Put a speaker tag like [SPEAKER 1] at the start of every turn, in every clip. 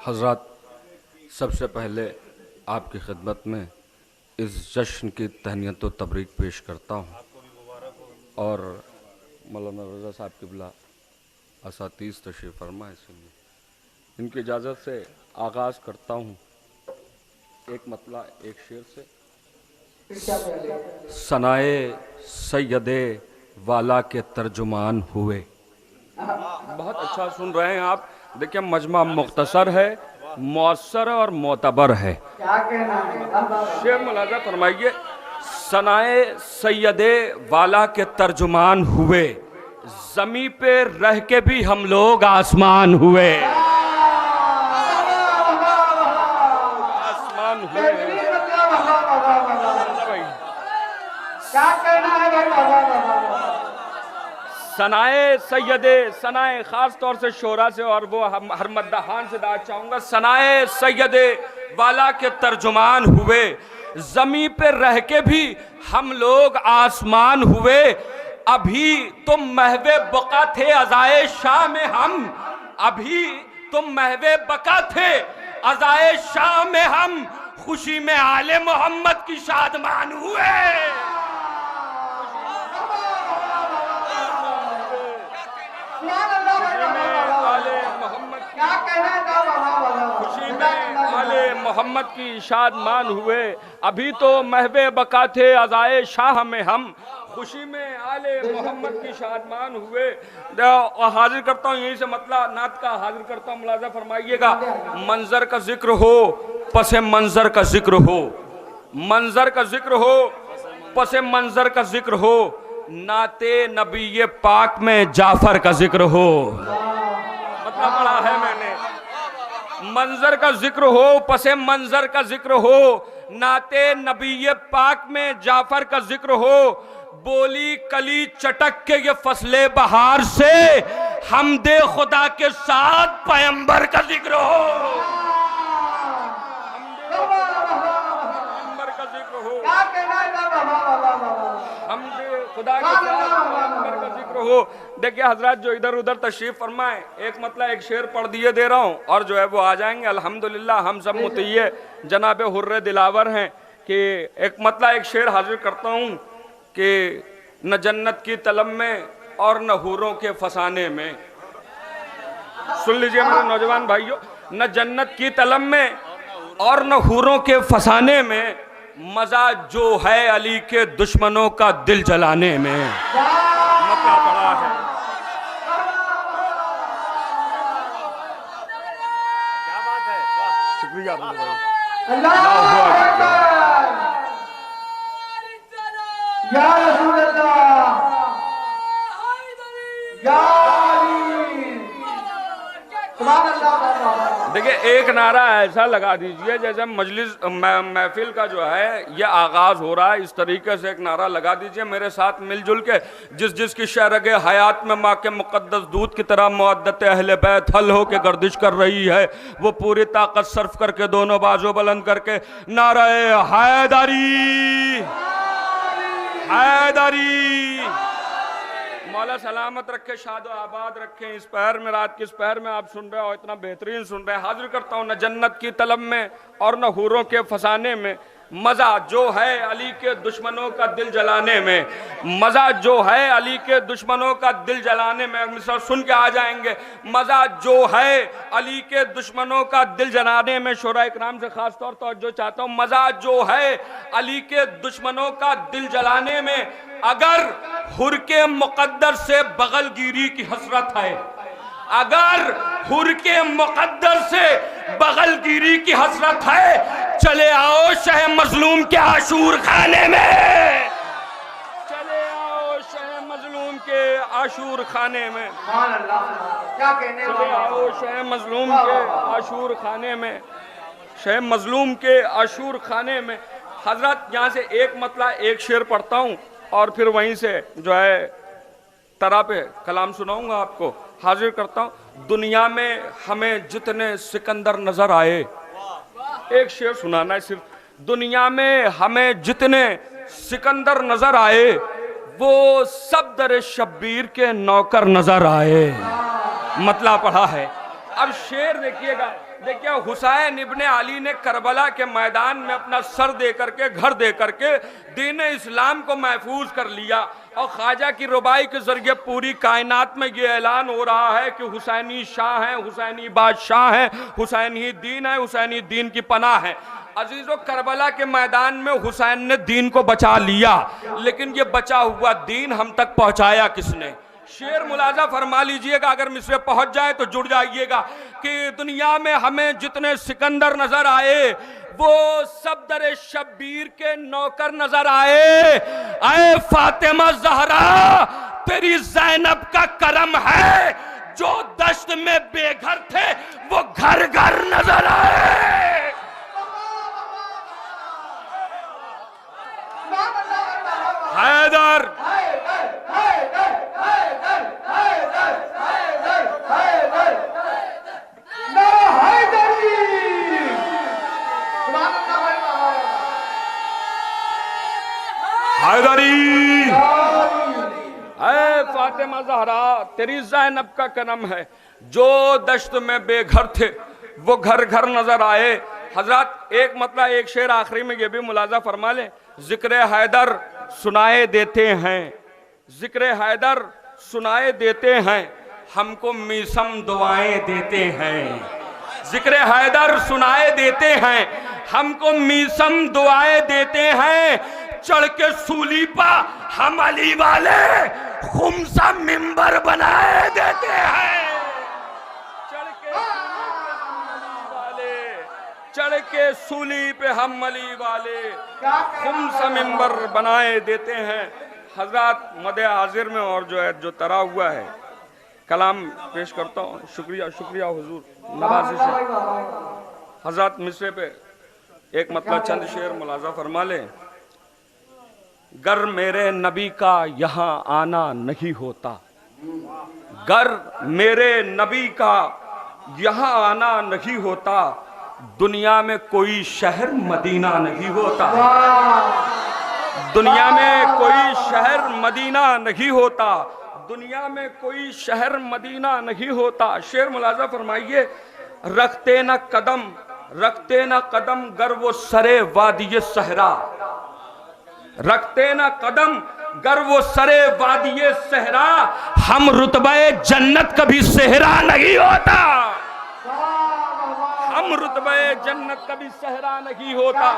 [SPEAKER 1] हज़रत, सबसे पहले आपकी खिदमत में इस जश्न की तहनीत व तबरीक पेश करता हूँ और मौलाना रज़ा साहब क़िबला असातीज़ तशरीफ़ फरमा है, इसलिए इनकी इजाज़त से आगाज़ करता हूँ एक मतला एक शेर से। सनाए सैयदे वाला के तर्जुमान हुए। बहुत अच्छा सुन रहे हैं आप। देखिए मजमा मुख्तसर है, मौसर और मोतबर है। शेर मुलाजा फरमाइए। सनाए सैयदे वाला के तर्जुमान हुए, जमी पे रह के भी हम लोग आसमान हुए। आसमान हुए। सनाए सैयदे, सनाए खास तौर से शोरा से और वो हर मद्दाहान से दाद चाहूंगा। सनाए सैयदे वाला के तर्जुमान हुए, जमी पे रह के भी हम लोग आसमान हुए। अभी तुम महवे बका थे अज़ाए शाह में हम, अभी तुम महवे बका थे अज़ाए शाह में हम, खुशी में आले मोहम्मद की शादमान हुए। खुशी में आले मोहम्मद की शादमान हुए। अभी तो महवे बका थे अज़ाए शाह में हम, खुशी में आले मोहम्मद की शादमान हुए। और हाजिर करता हूँ यहीं से मतला नात का हाजिर करता हूँ, मुलाजा फरमाइएगा। मंजर का जिक्र हो पसे मंजर का जिक्र हो, मंजर का जिक्र हो पसे मंजर का जिक्र हो, नाते नबी पाक में जाफर का जिक्र हो। मतलब पढ़ा है मैंने। मंजर का जिक्र हो पसे मंजर का जिक्र हो, नाते नबी पाक में जाफर का जिक्र हो। बोली कली चटक के ये फसले बहार से, हमदे खुदा के साथ पैगंबर का जिक्र हो। पैगंबर का जिक्र हो, हमदे खुदा के साथ पैगंबर का जिक्र हो। देखिए हजरत जो इधर उधर तशरीफ फरमाए, एक मतलब एक शेर पढ़ दिए दे रहा हूँ और जो है वो आ जाएंगे अल्हम्दुलिल्लाह। हम सब मुतय्ये जनाब हुर्रे दिलावर हैं कि एक मतलब एक शेर हाजिर करता हूँ कि न जन्नत की तलब में और न हूरों के फसाने में। सुन लीजिए मेरे नौजवान भाइयों, न जन्नत की तलब में और न हूरों के फसाने में, मजा जो है अली के दुश्मनों का दिल जलाने में। मक्का पड़ा है। क्या बात है, शुक्रिया।
[SPEAKER 2] या रसूल अल्लाह, या
[SPEAKER 1] देखिए एक नारा ऐसा लगा दीजिए जैसे मजलिस महफिल का जो है ये आगाज हो रहा है, इस तरीके से एक नारा लगा दीजिए मेरे साथ मिलजुल के। जिस जिसकी शहरगे हयात में माँ के मुकद्दस दूध की तरह मुअद्दत अहले बैत हल हो के गर्दिश कर रही है, वो पूरी ताकत सर्फ करके दोनों बाजू बुलंद करके नारे हैदरी हैदरी। मौला सलामत रखे, शादो आबाद रखें। इस पहर में, रात के इस पहर में आप सुन रहे हो, इतना बेहतरीन सुन रहे हैं। हाजिर करता हूँ न जन्नत की तलब में और न हूरों के फसाने में, मजा जो है अली के दुश्मनों का दिल जलाने में। मजा जो है अली के दुश्मनों का दिल जलाने में। मिसाल सुन के आ जाएंगे। मजा जो है अली के दुश्मनों का दिल जलाने में। शोरा इकराम से खास तौर तवज्जो चाहता हूँ। मजा जो है अली के दुश्मनों का दिल जलाने में। अगर हुर के मुकद्दर से बगलगिरी की हसरत है, अगर हुर के मुकद्दर से बगलगिरी की हसरत है, चले आओ शह मजलूम के आशूर खाने में। चले आओ शह मजलूम के आशूर खाने में। चले आओ शह मजलूम के आशूर खाने में, शह मजलूम के आशूर खाने में। हजरत यहाँ से एक मतलब एक शेर पढ़ता हूँ और फिर वहीं से जो है तरा पे कलाम सुनाऊंगा आपको। हाजिर करता हूँ। दुनिया में हमें जितने सिकंदर नजर आए, एक शेर सुनाना है सिर्फ। दुनिया में हमें जितने सिकंदर नजर आए, वो सब दर शब्बीर के नौकर नजर आए। मतला पढ़ा है। अब शेर देखिएगा, देखिए हुसैन इब्ने अली ने करबला के मैदान में अपना सर दे करके, घर दे करके दीन इस्लाम को महफूज कर लिया। और ख्वाजा की रुबाई के जरिए पूरी कायनात में ये ऐलान हो रहा है कि हुसैनी शाह हैं, हुसैनी बादशाह हैं, हुसैनी दीन है, हुसैनी दीन की पनाह है। अजीजों, करबला के मैदान में हुसैन ने दीन को बचा लिया, लेकिन ये बचा हुआ दीन हम तक पहुंचाया किसने? शेर मुलाजा फरमा लीजिएगा, अगर मिसरे पहुंच जाए तो जुड़ जाइएगा कि दुनिया में हमें जितने सिकंदर नजर आए वो सब दरे शब्बीर के नौकर नजर आए। आए फातिमा ज़हरा, तेरी ज़ैनब का करम है, जो दश्त में बेघर थे वो घर घर नजर आए। हैदर हैदरी, ऐ फातिमा ज़हरा, तेरी ज़ैनब का करम है, जो दश्त में बेघर थे वो घर घर नजर आए। हजरत एक मतलब एक शेर आखिरी में ये भी मुलाजा फरमा ले, जिक्र हैदर सुनाए देते हैं, जिक्र हैदर सुनाए देते हैं, हमको मीसम दुआएं देते हैं। जिक्र हैदर सुनाए देते हैं, हमको मीसम दुआएं देते हैं। चढ़ के सूली पा हम अली वाले खुमसा मिंबर बनाए देते हैं। चढ़ के सूली पे हम अली वाले खुमसा मिंबर बनाए देते हैं। हजरत मदे हाजिर में और जो है जो तरा हुआ है कलाम पेश करता हूँ। शुक्रिया शुक्रिया हुजूर, नवाजिश है। हजरत मिसरे पे एक मतलब चंद शेर मुलाजा फरमा ले। गर मेरे नबी का यहाँ आना नहीं होता, गर मेरे नबी का यहाँ आना नहीं होता, दुनिया में कोई शहर मदीना नहीं होता, दुनिया में कोई शहर मदीना नहीं होता, दुनिया में कोई शहर मदीना नहीं होता। शेर मुलाजा फरमाइए। रखते न कदम, रखते न कदम गर वो सरे वादिये सहरा, रखते न कदम गर वो सरे वादिये सहरा, हम रुतबे जन्नत कभी सहरा नहीं होता, हम रुतबे जन्नत कभी सहरा नहीं होता,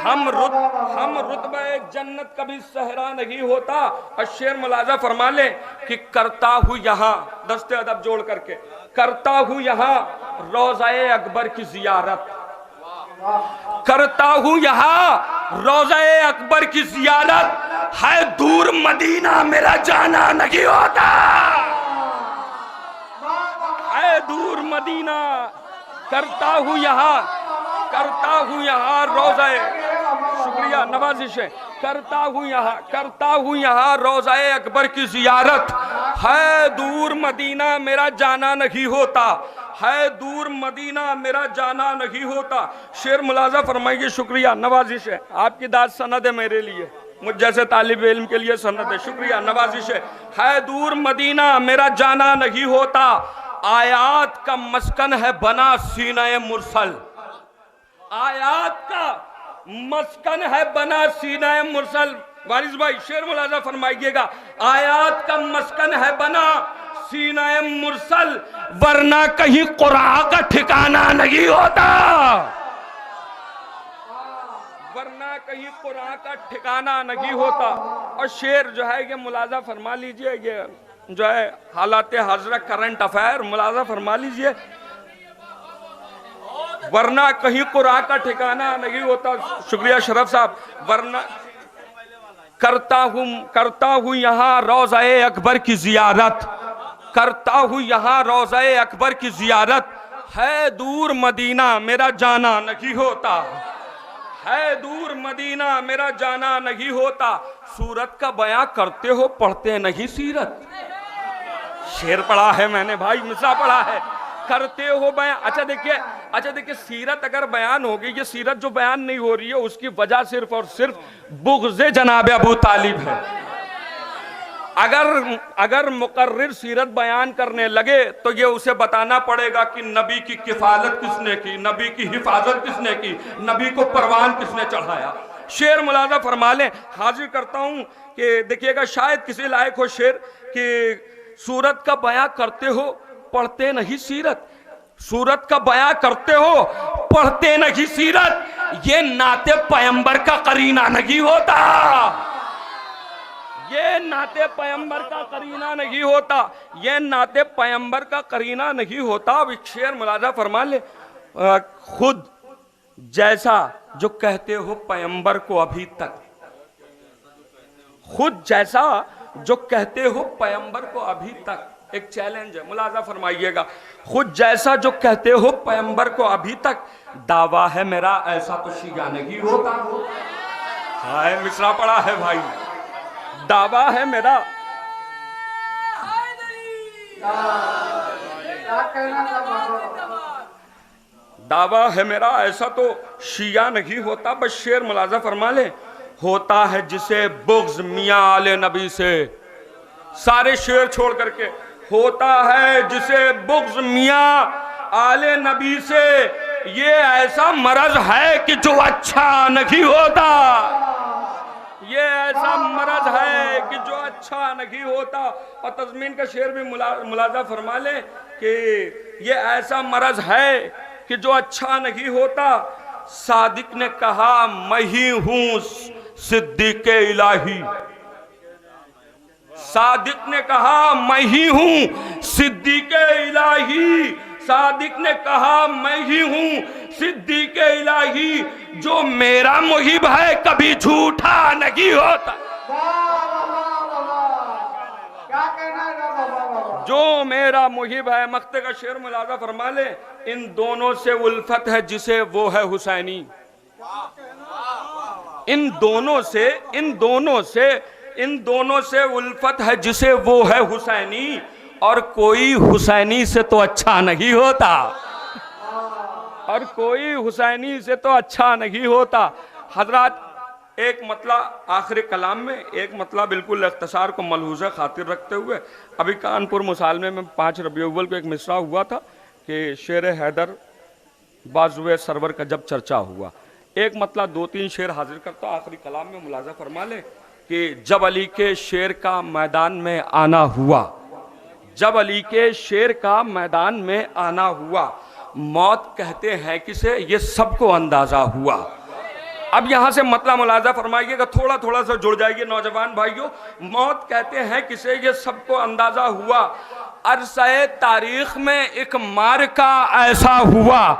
[SPEAKER 1] हम रुतबे जन्नत कभी सहरा नहीं होता। और शेर मुलाजा फरमा ले कि करता हूँ यहाँ, दस्ते अदब जोड़ करके, करता हूँ यहाँ रोज़ाए अकबर की जियारत, करता हूँ यहाँ रोज़ाए अकबर की जियारत, है दूर मदीना मेरा जाना नहीं होता, है दूर मदीना, करता हूँ यहाँ, करता हूँ यहाँ रोज़ाए, शुक्रिया नवाजिश है, करता हूँ यहाँ रोज़ाए अकबर की जियारत, है दूर मदीना मेरा जाना नहीं होता, है दूर मदीना मेरा जाना नहीं होता। शेर मुलाजा फरमाइए। शुक्रिया नवाजिश है, आपकी दाद सनद है मेरे लिए, मुझ जैसे तालिब इल्म के लिए सनद है। शुक्रिया नवाजिश है दूर मदीना मेरा जाना नहीं होता, आयात का मस्कन है बना सीना मुरसल, आयात का मस्कन है बना सीना मुरसल। वारिस भाई शेर मुलाजा फरमाइएगा। आयात का मस्कन है बना सीना मुरसल, वरना कहीं कुरान का ठिकाना नहीं होता, वरना कहीं कुरान का ठिकाना नहीं होता। और शेर जो है ये मुलाजा फरमा लीजिए, ये जो है हालात हाजरा करंट अफेयर मुलाजा फरमा लीजिए, वरना कहीं कुरान का ठिकाना नहीं होता। शुक्रिया शरफ साहब। वरना करता हूँ यहाँ रोज़ाए अकबर की जियारत, करता हूँ यहाँ रोज़ाए अकबर की जियारत, है दूर मदीना मेरा जाना नहीं होता, है दूर मदीना मेरा जाना नहीं होता। सूरत का बयां करते हो पढ़ते नहीं सीरत, शेर पढ़ा है मैंने भाई, मिसा पढ़ा है, करते हो बयां। अच्छा देखिए सीरत अगर बयान होगी, ये सीरत जो बयान नहीं हो रही है उसकी वजह सिर्फ और सिर्फ बुग़्ज़े जनाब अबू तालिब है। अगर मुकर्रिर सीरत बयान करने लगे तो ये उसे बताना पड़ेगा कि नबी की किफालत किसने की, नबी की हिफाजत किसने की, नबी को परवान किसने चढ़ाया। शेर मुलाजा फरमा लें। हाजिर करता हूं कि देखिएगा, शायद किसी लायक हो शेर कि सूरत का बयां करते हो पढ़ते नहीं सीरत, सूरत का बयां करते हो पढ़ते नहीं सीरत, ये नाते पैगंबर का करीना नहीं होता, ये नाते पैगंबर का करीना नहीं होता, ये नाते पैगंबर का करीना नहीं होता। अब एक शेर मुलाजा फरमा ले। खुद जैसा जो कहते हो पैगंबर को अभी तक, खुद जैसा जो कहते हो पैगंबर को अभी तक, एक चैलेंज है, मुलाजा फरमाइएगा। खुद जैसा जो कहते हो पैगंबर को अभी तक, दावा है मेरा ऐसा तो शिया नहीं होता। हाय मिसरा पड़ा है भाई, दावा है मेरा, दावा है मेरा ऐसा तो शिया नहीं होता। बस शेर मुलाजा फरमा ले। होता है जिसे बुग़्ज़ मियां आले नबी से, सारे शेर छोड़ करके, होता है जिसे बुग़्ज़ मियां आले नबी से, ये ऐसा मरज है कि जो अच्छा नहीं होता, ये ऐसा मरज है कि जो अच्छा नहीं होता। और तज़मीन का शेर भी मुलाजा फरमा ले कि ये ऐसा मरज है कि जो अच्छा नहीं होता। सादिक ने कहा मैं ही हूं सिद्दीक़ इलाही, सादिक ने कहा मैं ही हूं सिद्दीक़ इलाही, सादिक ने कहा मैं ही हूं सिद्दीक़ इलाही, जो मेरा मुहिब है कभी झूठा नहीं होता। जो मेरा मुहिब है। मक्ते का शेर मुलाजा फरमा ले। इन दोनों से उल्फत है जिसे वो है हुसैनी, इन दोनों से उल्फत है जिसे वो है हुसैनी, और कोई हुसैनी से तो अच्छा नहीं होता, और कोई हुसैनी से तो अच्छा नहीं होता। हजरात, एक मतला आखिरी कलाम में, एक मतला बिल्कुल इख्तिसार को मलहूज़ा खातिर रखते हुए, अभी कानपुर मुसालमे में 5 रबीउल अव्वल को एक मिसरा हुआ था कि शेर हैदर बाजुए सरवर का जब चर्चा हुआ। एक मतला 2-3 शेर हाजिर करता आखिरी कलाम में, मुलाजा फरमा ले कि जब अली के शेर का मैदान में आना हुआ, जब अली के शेर का मैदान में आना हुआ, मौत कहते हैं किसे ये सबको अंदाजा हुआ। अब यहां से मतला मुलाजा फरमाइएगा, थोड़ा थोड़ा सा जुड़ जाइए नौजवान भाइयों। मौत कहते हैं किसे ये सबको अंदाजा हुआ, अरसे तारीख में एक मार्का ऐसा हुआ,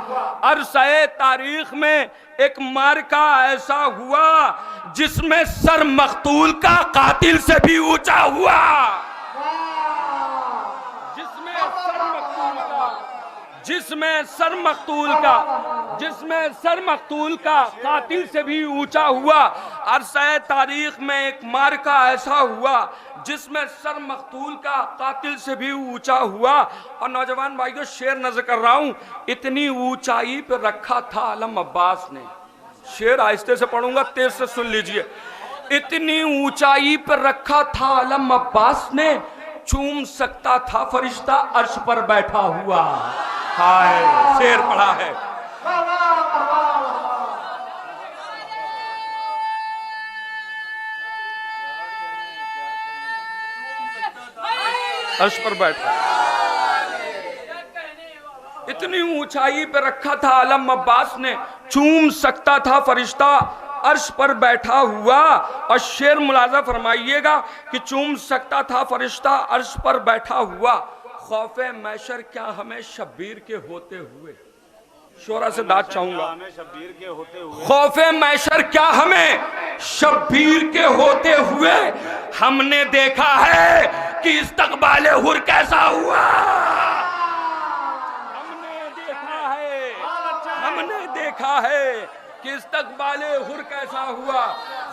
[SPEAKER 1] अरसे तारीख में एक मार्का ऐसा हुआ, जिसमें सर मकतूल का कातिल से भी ऊंचा हुआ, जिसमें सर मकतूल का कातिल से भी ऊंचा हुआ। अरसे तारीख में एक मार्का ऐसा हुआ जिसमें सर मकतूल का कातिल से भी ऊंचा हुआ। और नौजवान भाइयों, शेर नजर कर रहा हूं, इतनी ऊंचाई पे रखा था आलम अब्बास ने। शेर आहिस्ते से पढ़ूंगा, तेज से सुन लीजिए। इतनी ऊंचाई पर रखा था आलम अब्बास ने, चूम सकता था फरिश्ता अर्श पर बैठा हुआ। हाय, शेर पढ़ा है। अर्श पर बैठा, इतनी ऊंचाई पे रखा था आलम अब्बास ने, चूम सकता था फरिश्ता अर्श पर बैठा हुआ। और शेर मुलाजा फरमाइएगा कि चूम सकता था फरिश्ता अर्श पर बैठा हुआ। खौफे मैशर क्या हमें शब्बीर के होते हुए, शोरा से दाद चाहूंगा, खौफे मैशर क्या हमें शब्बीर के होते हुए, हमने देखा है कि इस्तकबाले हुर कैसा हुआ, हमने देखा है कि इस्तकबाले हुर कैसा हुआ।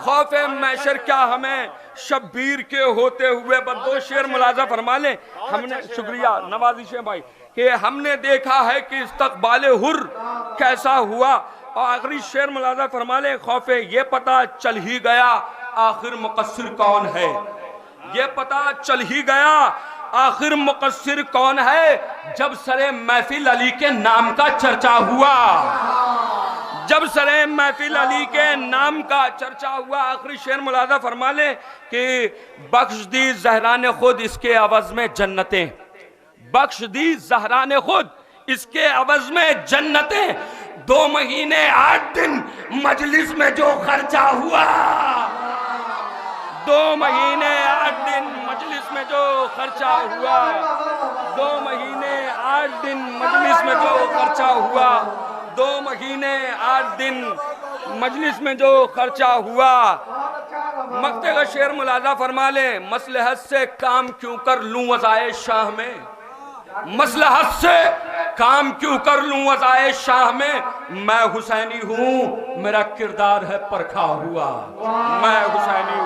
[SPEAKER 1] खौफे मैशर क्या हमें शब्बीर के होते हुए। बस 2 शेर मुलाजा फरमा ले हमने, शुक्रिया नवाजिश भाई, कि हमने देखा है कि इस्तकबाले हुर कैसा हुआ। और आखिरी शेर मुलाजा फरमा ले, खौफे ये पता चल ही गया आखिर मुकस्सिर कौन है, ये पता चल ही गया आखिर मुकस्सिर कौन है जब सरे महफिल अली के नाम का चर्चा हुआ। जब सरे महफिल अली के नाम का चर्चा हुआ, आखिरी शेर मुलाजा फरमा ले कि बख्श दी ज़हरा ने खुद इसके अवज में जन्नतें, बख्श दी ज़हरा ने खुद इसके अवज में जन्नतें, 2 महीने 8 दिन मजलिस में जो खर्चा हुआ, 2 महीने 8 दिन मजलिस में जो खर्चा हुआ, 2 महीने 8 दिन मजलिस में जो खर्चा हुआ, 2 महीने 8 दिन मजलिस में जो खर्चा हुआ। मक्ते का शेर मुलाजा फरमा ले, मसलहत से काम क्यों कर लूं वज़ाए शाह में, मसलहत से काम क्यों कर लूं वज़ाए शाह में, मैं हुसैनी हूं मेरा किरदार है परखा हुआ, मैं हुसैनी हूं।